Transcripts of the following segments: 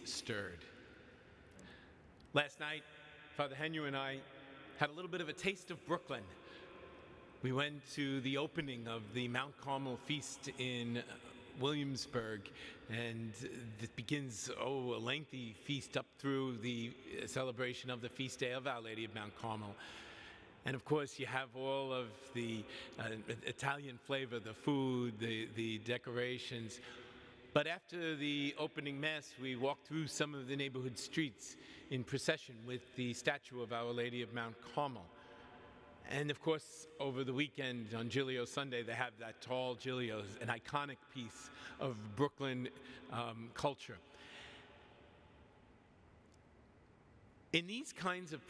stirred. Last night, Father Henry and I had a little bit of a taste of Brooklyn. We went to the opening of the Mount Carmel feast in Williamsburg, and it begins, a lengthy feast up through the celebration of the feast day of Our Lady of Mount Carmel. And of course, you have all of the Italian flavor, the food, the decorations. But after the opening Mass, we walked through some of the neighborhood streets in procession with the statue of Our Lady of Mount Carmel. And of course, over the weekend on Giglio Sunday, they have that tall Giglio, an iconic piece of Brooklyn culture. In these kinds of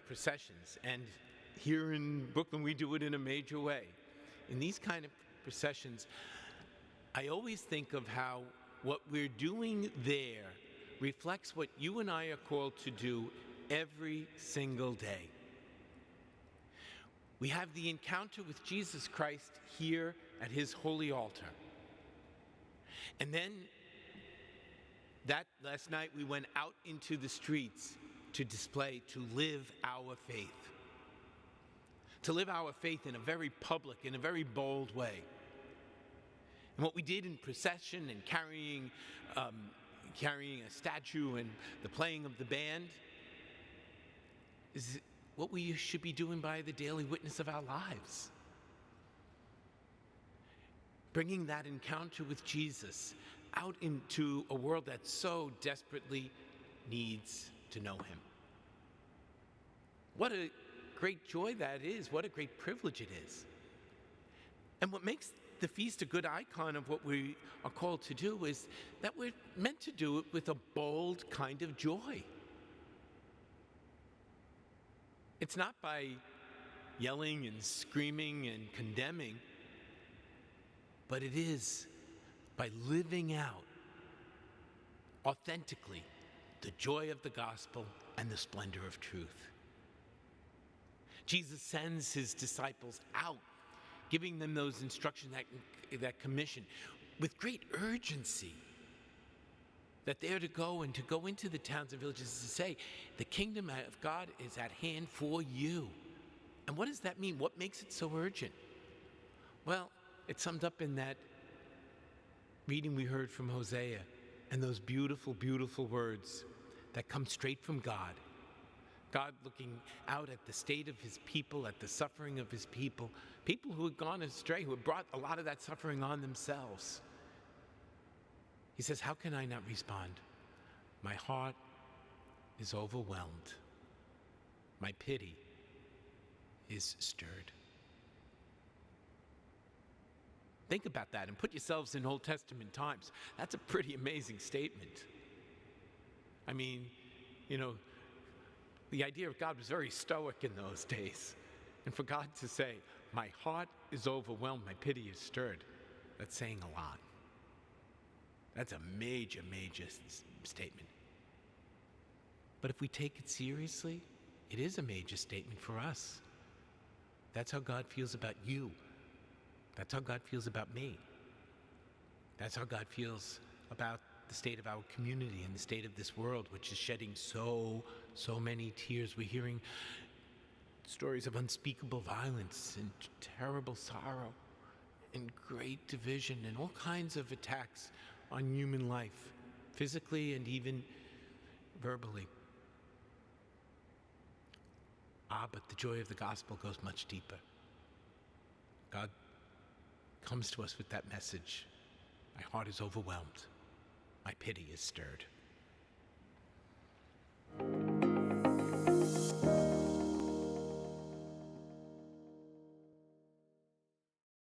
processions, and here in Brooklyn we do it in a major way, in these kind of processions, I always think of how what we're doing there reflects what you and I are called to do every single day. We have the encounter with Jesus Christ here at his holy altar. And then that last night we went out into the streets to display, to live our faith. To live our faith in a very public, in a very bold way. And what we did in procession and carrying a statue and the playing of the band is what we should be doing by the daily witness of our lives. Bringing that encounter with Jesus out into a world that so desperately needs to know him. What a great joy that is. What a great privilege it is. And what makes the feast a good icon of what we are called to do is that we're meant to do it with a bold kind of joy. It's not by yelling and screaming and condemning, but it is by living out authentically the joy of the gospel and the splendor of truth. Jesus sends his disciples out, giving them those instructions, that commission, with great urgency, that they are to go into the towns and villages to say, the kingdom of God is at hand for you. And what does that mean? What makes it so urgent? Well, it's summed up in that reading we heard from Hosea and those beautiful, beautiful words that come straight from God. God looking out at the state of his people, at the suffering of his people, people who had gone astray, who had brought a lot of that suffering on themselves. He says, how can I not respond? My heart is overwhelmed. My pity is stirred. Think about that and put yourselves in Old Testament times. That's a pretty amazing statement. I mean, the idea of God was very stoic in those days. And for God to say, my heart is overwhelmed, my pity is stirred, that's saying a lot. That's a major, major statement. But if we take it seriously, it is a major statement for us. That's how God feels about you. That's how God feels about me. That's how God feels about the state of our community and the state of this world, which is shedding so many tears. We're hearing stories of unspeakable violence and terrible sorrow and great division and all kinds of attacks on human life, physically and even verbally. But the joy of the gospel goes much deeper. God comes to us with that message. My heart is overwhelmed. My pity is stirred.